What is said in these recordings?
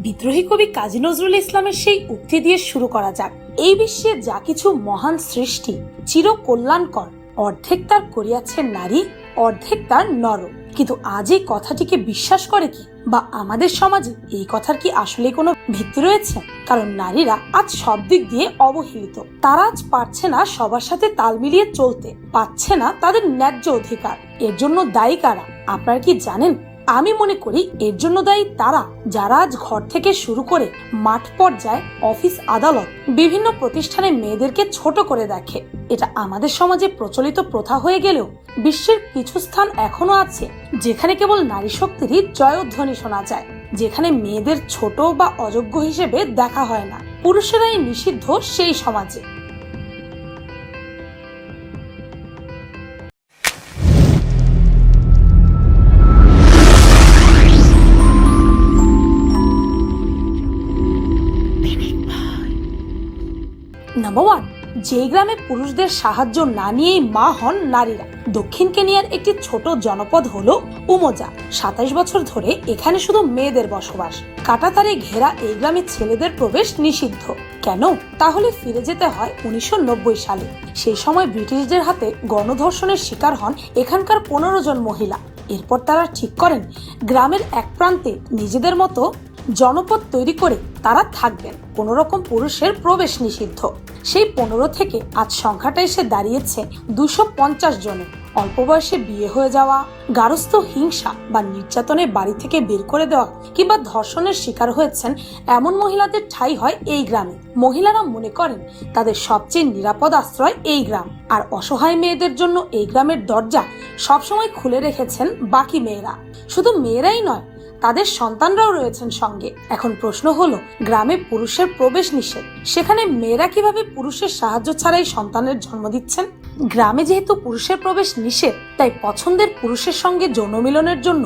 বিদ্রোহী কবি কাজী নজরুল ইসলামের সেই উক্তি দিয়ে শুরু করা যাক। এই বিশ্বের যা কিছু মহান সৃষ্টি চির কল্যাণকর, অর্ধেক তার করিয়াছে নারী, অর্ধেক তার নর। কিন্তু আজ এই কথাটিকে বিশ্বাস করে কি, বা আমাদের সমাজে এই কথার কি আসলে কোনো ভিত্তি রয়েছে? কারণ নারীরা আজ সব দিক দিয়ে অবহেলিত। তারা আজ পারছে না সবার সাথে তাল মিলিয়ে চলতে, পাচ্ছে না তাদের ন্যায্য অধিকার। এর জন্য দায়ী কারা আপনারা কি জানেন? আমি মনে করি এর জন্য দায়ী তারা যারা আজ ঘর থেকে শুরু করে মাঠ পর্যায়ে, অফিস, আদালত, বিভিন্ন প্রতিষ্ঠানে মেয়েদেরকে ছোট করে দেখে। এটা আমাদের সমাজে প্রচলিত প্রথা হয়ে গেলেও বিশ্বের কিছু স্থান এখনো আছে যেখানে কেবল নারী শক্তিরই জয়ধ্বনি শোনা যায়, যেখানে মেয়েদের ছোট বা অযোগ্য হিসেবে দেখা হয় না। পুরুষেরাই নিষিদ্ধ সেই সমাজে। নাম্বার 1, যে গ্রামে পুরুষদের সাহায্য না নিয়েই মা হন নারীরা। দক্ষিণ কেনিয়ার একটি ছোট জনপদ হলো উমোজা। 27 বছর ধরে এখানে শুধু মেয়েদের বসবাস। কাঁটাতারে ঘেরা এই গ্রামে ছেলেদের প্রবেশ নিষিদ্ধ। কেন? তাহলে ফিরে যেতে হয় 1990 সালে। সেই সময় ব্রিটিশদের হাতে গণধর্ষণের শিকার হন এখানকার 15 জন মহিলা। এরপর তারা ঠিক করেন গ্রামের এক প্রান্তে নিজেদের মতো জনপদ তৈরি করে তারা থাকবেন, কোন রকম পুরুষের প্রবেশ নিষিদ্ধ। সেই 15 থেকে আজ সংখ্যাটা এসে দাঁড়িয়েছে 250 জনে। অল্প বয়সে বিয়ে হয়ে যাওয়া, গার্হস্থ্য হিংসা বা নির্যাতনে বাড়ি থেকে বের করে দেওয়া কিংবা ধর্ষণের শিকার হয়েছেন এমন মহিলাদের ঠাঁই হয় এই গ্রামে। মহিলারা মনে করেন তাদের সবচেয়ে নিরাপদ আশ্রয় এই গ্রাম, আর অসহায় মেয়েদের জন্য এই গ্রামের দরজা সবসময় খুলে রেখেছেন বাকি মেয়েরা। শুধু মেয়েরাই নয়, তাদের সন্তানরাও রয়েছেন সঙ্গে। এখন প্রশ্ন হলো, গ্রামে পুরুষের প্রবেশ নিষেধ, সেখানে মেয়েরা কিভাবে পুরুষের সাহায্য ছাড়াই সন্তানের জন্ম দিচ্ছেন? গ্রামে যেহেতু পুরুষের প্রবেশ নিষেধ, তাই পছন্দের পুরুষের সঙ্গে যৌন মিলনের জন্য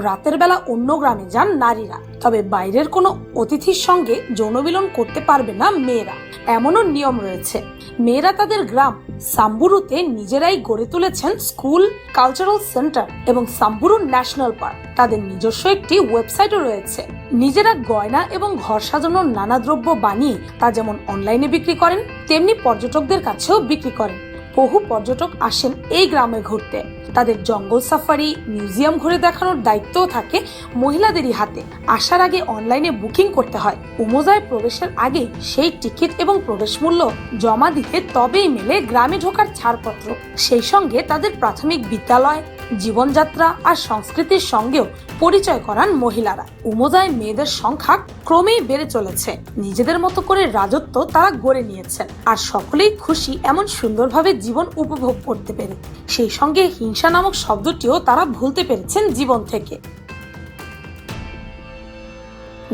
রাতের বেলা অন্য গ্রামে যান নারীরা। তবে বাইরের কোনো অতিথির সঙ্গে যৌন মিলন করতে পারবে না মেয়েরা, এমনও নিয়ম রয়েছে। মেয়েরা তাদের গ্রাম সাম্বুরুতে নিজেরাই গড়ে তুলেছেন স্কুল, কালচারাল সেন্টার এবং সাম্বুরু ন্যাশনাল পার্ক। তাদের নিজস্ব একটি ওয়েবসাইটও রয়েছে। নিজেরা গয়না এবং ঘর সাজানোর নানা দ্রব্য বানিয়ে তা যেমন অনলাইনে বিক্রি করেন, তেমনি পর্যটকদের কাছেও বিক্রি করেন। বহু পর্যটক আসেন এই গ্রামে ঘুরতে। তাদের জঙ্গল সাফারি, মিউজিয়াম ঘুরে দেখানোর দায়িত্বও থাকে মহিলাদেরই হাতে। আসার আগে অনলাইনে বুকিং করতে হয়। উমোজায় প্রবেশের আগে সেই টিকিট এবং প্রবেশ মূল্য জমা দিতে তবেই মেলে গ্রামে ঢোকার ছাড়পত্র। সেই সঙ্গে তাদের প্রাথমিক বিদ্যালয়, জীবনযাত্রা আর সংস্কৃতির সঙ্গেও পরিচয় করান মহিলারা। উমোজায় মেয়েদের সংখ্যা ক্রমেই বেড়ে চলেছে। নিজেদের মতো করে রাজত্ব তারা গড়ে নিয়েছেন, আর সকলেই খুশি এমন সুন্দরভাবে জীবন উপভোগ করতে পেরে। সেই সঙ্গে হিংসা নামক শব্দটিও তারা ভুলতে পেরেছেন জীবন থেকে।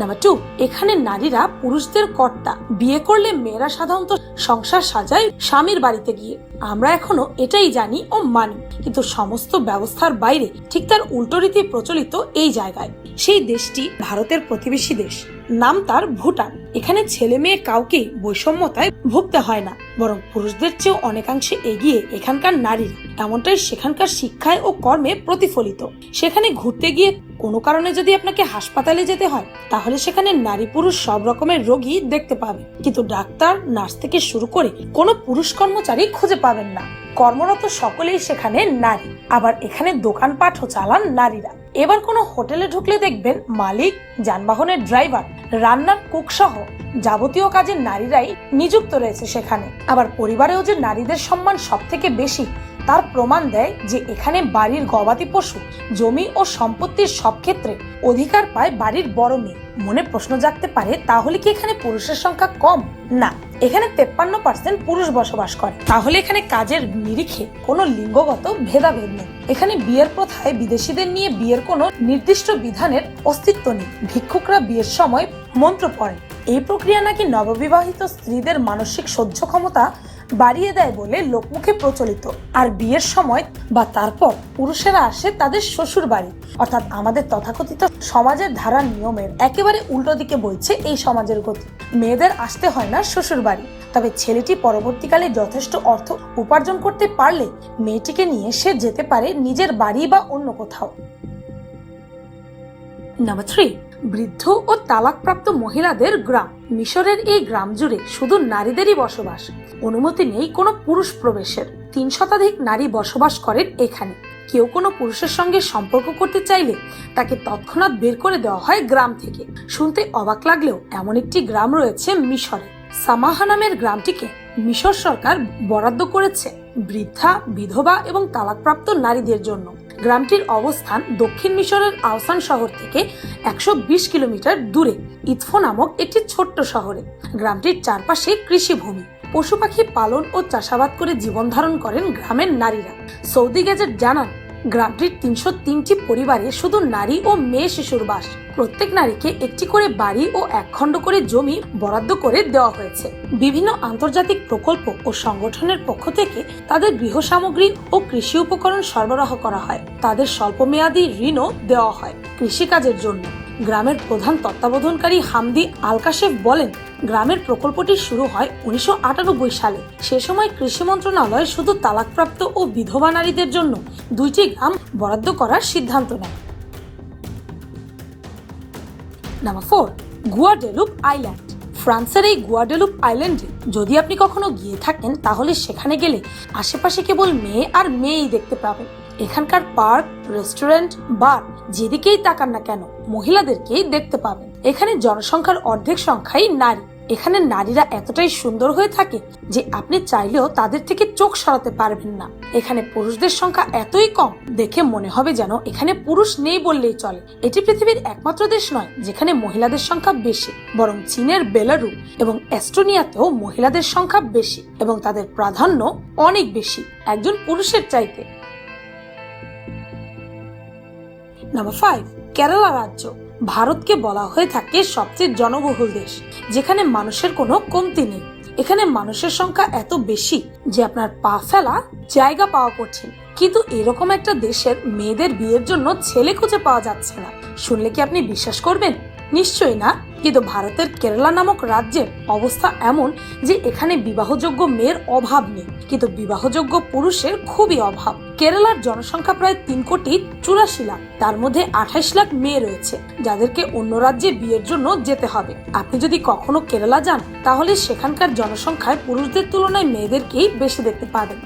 নাম্বার 2, এখানে নারীরা পুরুষদের কর্তা। বিয়ে করলে মেয়েরা সাধারণত সংসার সাজায় স্বামীর বাড়িতে গিয়ে। আমরা এখনো এটাই জানি ও মানি, কিন্তু সমস্ত ব্যবস্থার বাইরে ঠিক তার উল্টো রীতি প্রচলিত এই জায়গায়। সেই দেশটি ভারতের প্রতিবেশী দেশ, নাম তার ভুটান। এখানে ছেলে মেয়ে কাউকে বৈষম্যতায় ভুগতে হয় না, বরং পুরুষদের চেয়েও অনেকাংশে এগিয়ে এখানকার নারী। এমনটাই সেখানকার শিক্ষায় ও কর্মে প্রতিফলিত। সেখানে ঘুরতে গিয়ে কোনো কারণে যদি আপনাকে হাসপাতালে যেতে হয়, তাহলে সেখানে নারী পুরুষ সব রকমের রোগী দেখতে পাবে, কিন্তু ডাক্তার, নার্স থেকে শুরু করে কোনো পুরুষ কর্মচারী খুঁজে পাবেন না। কর্মরত সকলেই সেখানে নারী। আবার এখানে দোকানপাটও চালান নারীরা। এবার কোনো হোটেলে ঢুকলে দেখবেন মালিক, যানবাহনের ড্রাইভার, রান্নার কুক সহ যাবতীয় কাজে নারীরাই নিযুক্ত রয়েছে সেখানে। আবার পরিবারেও যে নারীদের সম্মান সব থেকে বেশি, তার প্রমাণ দেয় যে এখানে বাড়ির গবাদি পশু, জমি ও সম্পত্তির সব ক্ষেত্রে অধিকার পায় বাড়ির বড় মেয়ে। মনে প্রশ্ন জাগতে পারে, তাহলে কি এখানে পুরুষের সংখ্যা কম? না, এখানে 53% পুরুষ বসবাস করে। তাহলে এখানে কাজের নিরিখে কোনো লিঙ্গগত ভেদাভেদ নেই। এখানে বিয়ের প্রথায় বিদেশিদের নিয়ে বিয়ের কোনো নির্দিষ্ট বিধানের অস্তিত্ব নেই। ভিক্ষুকরা বিয়ের সময় মন্ত্র পড়েন। এই প্রক্রিয়া নাকি নববিবাহিত স্ত্রীদের মানসিক সহ্য ক্ষমতা বাড়িয়ে দেয় বলে লোকমুখে প্রচলিত। আর বিয়ের সময় বা তারপর পুরুষেরা আসে তাদের শ্বশুর বাড়ি, অর্থাৎ আমাদের তথাকথিত সমাজের ধারার নিয়মের একেবারে উল্টো দিকে বইছে এই সমাজের গতি। মেয়েদের আসতে হয় না শ্বশুর বাড়ি, তবে ছেলেটি পরবর্তীকালে যথেষ্ট অর্থ উপার্জন করতে পারলে মেয়েটিকে নিয়ে সে যেতে পারে নিজের বাড়ি বা অন্য কোথাও। নাম্বার 3, বৃদ্ধ ও তালাকপ্রাপ্ত মহিলাদের গ্রাম। মিশরের এই গ্রাম জুড়ে শুধু নারীদেরই বসবাস। অনুমতি নেই কোনো পুরুষ প্রবেশের। 3 শতাধিক নারী বসবাস করেন এখানে। কেউ কোনো পুরুষের সঙ্গে সম্পর্ক করতে চাইলে তাকে তৎক্ষণাৎ বের করে দেওয়া হয় গ্রাম থেকে। শুনতে অবাক লাগলেও এমন একটি গ্রাম রয়েছে মিশরে। সামাহা নামের গ্রামটিকে মিশর সরকার বরাদ্দ করেছে বৃদ্ধা, বিধবা এবং তালাকপ্রাপ্ত নারীদের জন্য। গ্রামটির অবস্থান দক্ষিণ মিশরের আওসান শহর থেকে 120 কিলোমিটার দূরে ইতফো নামক একটি ছোট্ট শহরে। গ্রামটির চারপাশে কৃষিভূমি। পশু পাখি পালন ও চাষাবাদ করে জীবন ধারণ করেন গ্রামের নারীরা। সৌদি গ্যাজেট জানান, গ্রামটির 303টি পরিবারে শুধু নারী ও মেয়ে শিশুর বাস। প্রত্যেক নারীকে একটি করে বাড়ি ও 1 খণ্ড করে জমি বরাদ্দ করে দেওয়া হয়েছে। বিভিন্ন আন্তর্জাতিক প্রকল্প ও সংগঠনের পক্ষ থেকে তাদের গৃহ সামগ্রী ও কৃষি উপকরণ সরবরাহ করা হয়। তাদের স্বল্পমেয়াদী ঋণও দেওয়া হয় কৃষিকাজের জন্য। গ্রামের প্রধান তত্ত্বাবধানকারী হামদি আলকাশেফ বলেন, গ্রামের প্রকল্পটি শুরু হয় 1998 সালে। সে সময় কৃষি মন্ত্রণালয় শুধু তালাকপ্রাপ্ত ও বিধবা নারীদের জন্য 2টি গ্রাম বরাদ্দ করার সিদ্ধান্ত নেয়। Number 4, Guadeloupe island. ফ্রান্সের এই গুয়াডেলুপ আইল্যান্ডে যদি আপনি কখনো গিয়ে থাকেন তাহলে সেখানে গেলে আশেপাশে কেবল মেয়ে আর মেয়েই দেখতে পাবেন। এখানকার পার্ক, রেস্টুরেন্ট, বার যেদিকেই তাকান না কেন মহিলাদেরকেই দেখতে পাবেন। এখানে জনসংখ্যার অর্ধেক সংখ্যাই নারী। এখানে নারীরা এতটাই সুন্দর হয়ে থাকে যে আপনি চাইলেও তাদের থেকে চোখ সরাতে পারবেন না। এখানে পুরুষদের সংখ্যা এতই কম, দেখে মনে হবে যেন এখানে পুরুষ নেই বললেই চলে। এটি পৃথিবীর একমাত্র দেশ নয় যেখানে মহিলাদের সংখ্যা বেশি, বরং চীনের বেলারুস এবং এস্টোনিয়াতেও মহিলাদের সংখ্যা বেশি এবং তাদের প্রাধান্য অনেক বেশি একজন পুরুষের চাইতে। নাম্বার 5, কেরালা রাজ্য। ভারতকে বলা হয়ে থাকে সবচেয়ে জনবহুল দেশ, যেখানে মানুষের কোনো কমতি নেই। এখানে মানুষের সংখ্যা এত বেশি যে আপনার পা ফেলা জায়গা পাওয়া কঠিন। কিন্তু এরকম একটা দেশের মেয়েদের বিয়ের জন্য ছেলে খুঁজে পাওয়া যাচ্ছে না। শুনলে কি আপনি বিশ্বাস করবেন? নিশ্চয়ই না। কিন্তু ভারতের কেরালা নামক রাজ্যের অবস্থা এমন যে এখানে বিবাহযোগ্য মেয়ের অভাব নেই, কিন্তু বিবাহযোগ্য পুরুষের খুবই অভাব। কেরালার জনসংখ্যা প্রায় 3,84,00,000 লাখ। তার মধ্যে 28 লাখ মেয়ে রয়েছে যাদেরকে অন্য রাজ্যে বিয়ের জন্য যেতে হবে। আপনি যদি কখনো কেরালা যান তাহলে সেখানকার জনসংখ্যায় পুরুষদের তুলনায় মেয়েদেরকেই বেশি দেখতে পাবেন।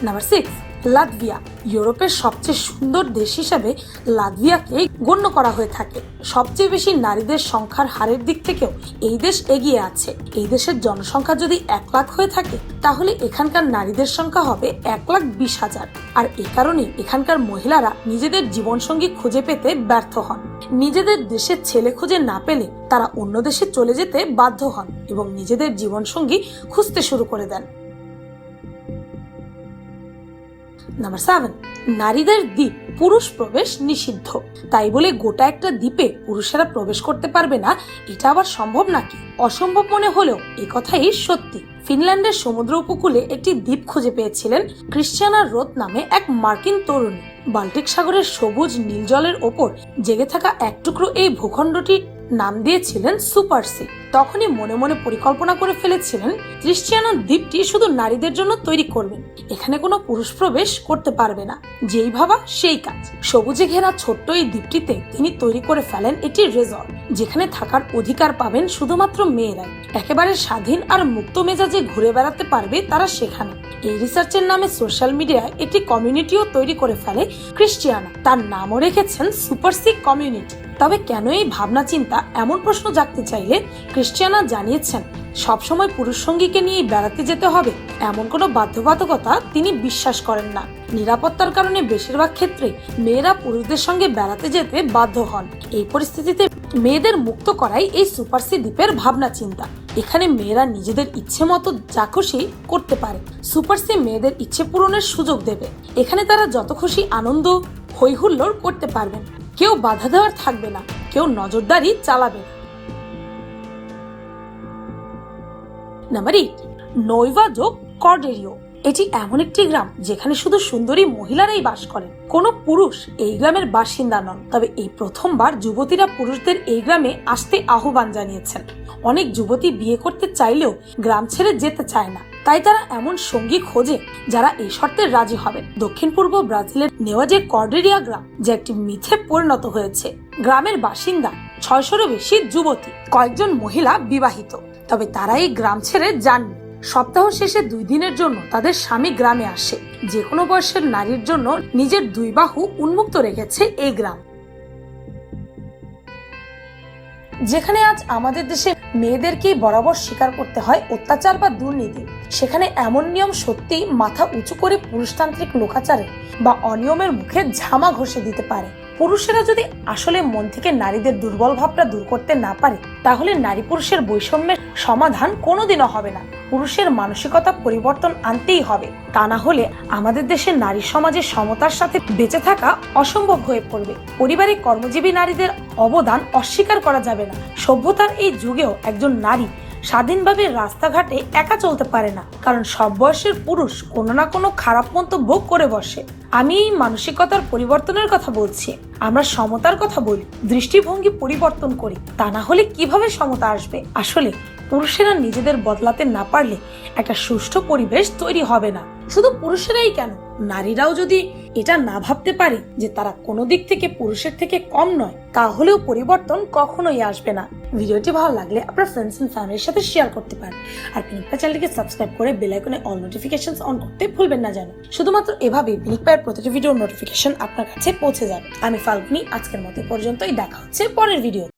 নাম্বার 6, লাতভিয়া। ইউরোপের সবচেয়ে সুন্দর দেশ হিসাবে লাতভিয়াকে গণ্য করা হয়ে থাকে। সবচেয়ে বেশি নারীদের সংখ্যার হারের দিক থেকেও এই দেশ এগিয়ে আছে। এই দেশের জনসংখ্যা যদি 1 লাখ হয়ে থাকে তাহলে এখানকার নারীদের সংখ্যা হবে 1,20,000। আর এ কারণে এখানকার মহিলারা নিজেদের জীবনসঙ্গী খুঁজে পেতে ব্যর্থ হন। নিজেদের দেশের ছেলে খুঁজে না পেলে তারা অন্য দেশে চলে যেতে বাধ্য হন এবং নিজেদের জীবনসঙ্গী খুঁজতে শুরু করে দেন। নাম্বার 7, নারীদের দ্বীপ। পুরুষ প্রবেশ নিষিদ্ধ। তাই বলে গোটা একটা দ্বীপে পুরুষেরা প্রবেশ করতে পারবে না এটা আবার সম্ভব নাকি? অসম্ভব মনে হলেও এ কথাই সত্যি। ফিনল্যান্ডের সমুদ্র উপকূলে একটি দ্বীপ খুঁজে পেয়েছিলেন ক্রিশ্চিয়ানা রোথ নামে এক মার্কিন তরুণী। বাল্টিক সাগরের সবুজ নীল জলের ওপর জেগে থাকা এক টুকরো এই ভূখণ্ডটির নাম দিয়েছিলেন সুপার সি। তখনই মনে মনে পরিকল্পনা করে ফেলেছিলেন ক্রিশ্চিয়ানা দ্বীপটি শুধু নারীদের জন্য তৈরি করবেন। এখানে কোনো পুরুষ প্রবেশ করতে পারবে না। যেই ভাবা সেই কাজ। সবুজে ঘেরা ছোট্ট এই দ্বীপটিতে তিনি তৈরি করে ফেলেন একটি রিসর্ট, যেখানে থাকার অধিকার পাবেন শুধুমাত্র মেয়েরাই। একেবারে স্বাধীন আর মুক্ত মেজাজে ঘুরে বেড়াতে পারবে তারা সেখানে। এই রিসার্চের নামে সোশ্যাল মিডিয়ায় একটি কমিউনিটিও তৈরি করে ফেলে ক্রিশ্চিয়ানা। তার নামও রেখেছেন সুপার সি কমিউনিটি। তবে কেন এই ভাবনা চিন্তা, এমন প্রশ্ন জাগতে চাইলে ক্রিশ্চিয়ানা জানিয়েছেন সবসময় পুরুষ সঙ্গীকে নিয়ে বেড়াতে যেতে হবে এমন কোনো বাধ্যবাধকতা তিনি বিশ্বাস করেন না। নিরাপত্তার কারণে বেশিরভাগ ক্ষেত্রে মেয়েরা পুরুষদের সঙ্গে বেড়াতে যেতে বাধ্য হন। এই পরিস্থিতিতে মেয়েদের মুক্ত করাই এই সুপার সি দ্বীপের ভাবনা চিন্তা। এখানে মেয়েরা নিজেদের ইচ্ছে মতো যা খুশি করতে পারে। সুপার সি মেয়েদের ইচ্ছে পূরণের সুযোগ দেবে। এখানে তারা যত খুশি আনন্দ হই হুল্লোড় করতে পারবেন। কেউ বাধা দেওয়ার থাকবে না, কেউ নজরদারি চালাবে না। নাম্বার 8, নৈভাজো কর্ডেরিও। এটি এমন একটি গ্রাম যেখানে শুধু সুন্দরী মহিলারাই বাস করেন। কোনো পুরুষ এই গ্রামের বাসিন্দা নন। তবে এই প্রথমবার যুবতীরা পুরুষদের এই গ্রামে আসতে আহ্বান জানিয়েছেন। অনেক যুবতী বিয়ে করতে চাইলেও গ্রাম ছেড়ে যেতে চায় না। তাই তারা এমন সঙ্গী খোঁজে যারা এই শর্তে রাজি হবেন। দক্ষিণ পূর্ব ব্রাজিলের নেওয়াজে কর্ডেরিয়া গ্রাম, যে একটি মিথে পরিণত হয়েছে। গ্রামের বাসিন্দা 600-এরও বেশি যুবতী, কয়েকজন মহিলা বিবাহিত, তবে তারা এই গ্রাম ছেড়ে যাননি। সপ্তাহ শেষে 2 দিনের জন্য তাদের স্বামী গ্রামে আসে। যে কোনো বয়সের নারীর জন্য নিজের 2 বাহু উন্মুক্ত রেখেছে এই গ্রাম। যেখানে আজ আমাদের দেশে মেয়েদেরকেই বরাবর স্বীকার করতে হয় অত্যাচার বা দুর্নীতি, সেখানে এমন নিয়ম সত্যি মাথা উঁচু করে পুরুষতান্ত্রিক লোকাচারে বা অনিয়মের মুখে ঝামা ঘষে দিতে পারে। পুরুষেরা যদি আসলে মন থেকে নারীদের দুর্বল ভাবটা দূর করতে না পারে, তাহলে নারী পুরুষের বৈষম্যের সমাধান কোনোদিনও হবে না। পুরুষের মানসিকতা পরিবর্তন আনতেই হবে, তা না হলে আমাদের দেশের নারী সমাজের সমতার সাথে বেঁচে থাকা অসম্ভব হয়ে পড়বে। পরিবারে কর্মজীবী নারীদের অবদান অস্বীকার করা যাবে না। সভ্যতার এই যুগেও একজন নারী স্বাধীনভাবে রাস্তাঘাটে একা চলতে পারে না, কারণ সব বয়সের পুরুষ কোনো না কোনো খারাপ মন্তব্য করে বসে। আমি এই মানসিকতার পরিবর্তনের কথা বলছি। আমরা সমতার কথা বলি, দৃষ্টিভঙ্গি পরিবর্তন করি, তা না হলে কিভাবে সমতা আসবে? আসলে পুরুষেরা নিজেদের বদলাতে না পারলে একটা সুষ্ঠু পরিবেশ তৈরি হবে না। শুধু পুরুষেরাই কেন, নারীরাও যদি এটা না ভাবতে পারে যে তারা কোনো দিক থেকে পুরুষের থেকে কম নয়, তাহলেও পরিবর্তন কখনোই আসবে না। ভিডিওটি ভালো লাগলে আপনার ফ্রেন্ডস এন্ড ফ্যামিলির সাথে শেয়ার করতে পারেন। আর পিনিক চ্যানেলটিকে সাবস্ক্রাইব করে বেল আইকনে অল নোটিফিকেশনস অন করতে ভুলবেন না যেন। শুধুমাত্র এভাবেই পিনিক প্রতিটি ভিডিওর নোটিফিকেশন আপনার কাছে পৌঁছে যাবে। আমি ফাল্গুনি, আজকের মতো পর্যন্তই। দেখা হচ্ছে পরের ভিডিও।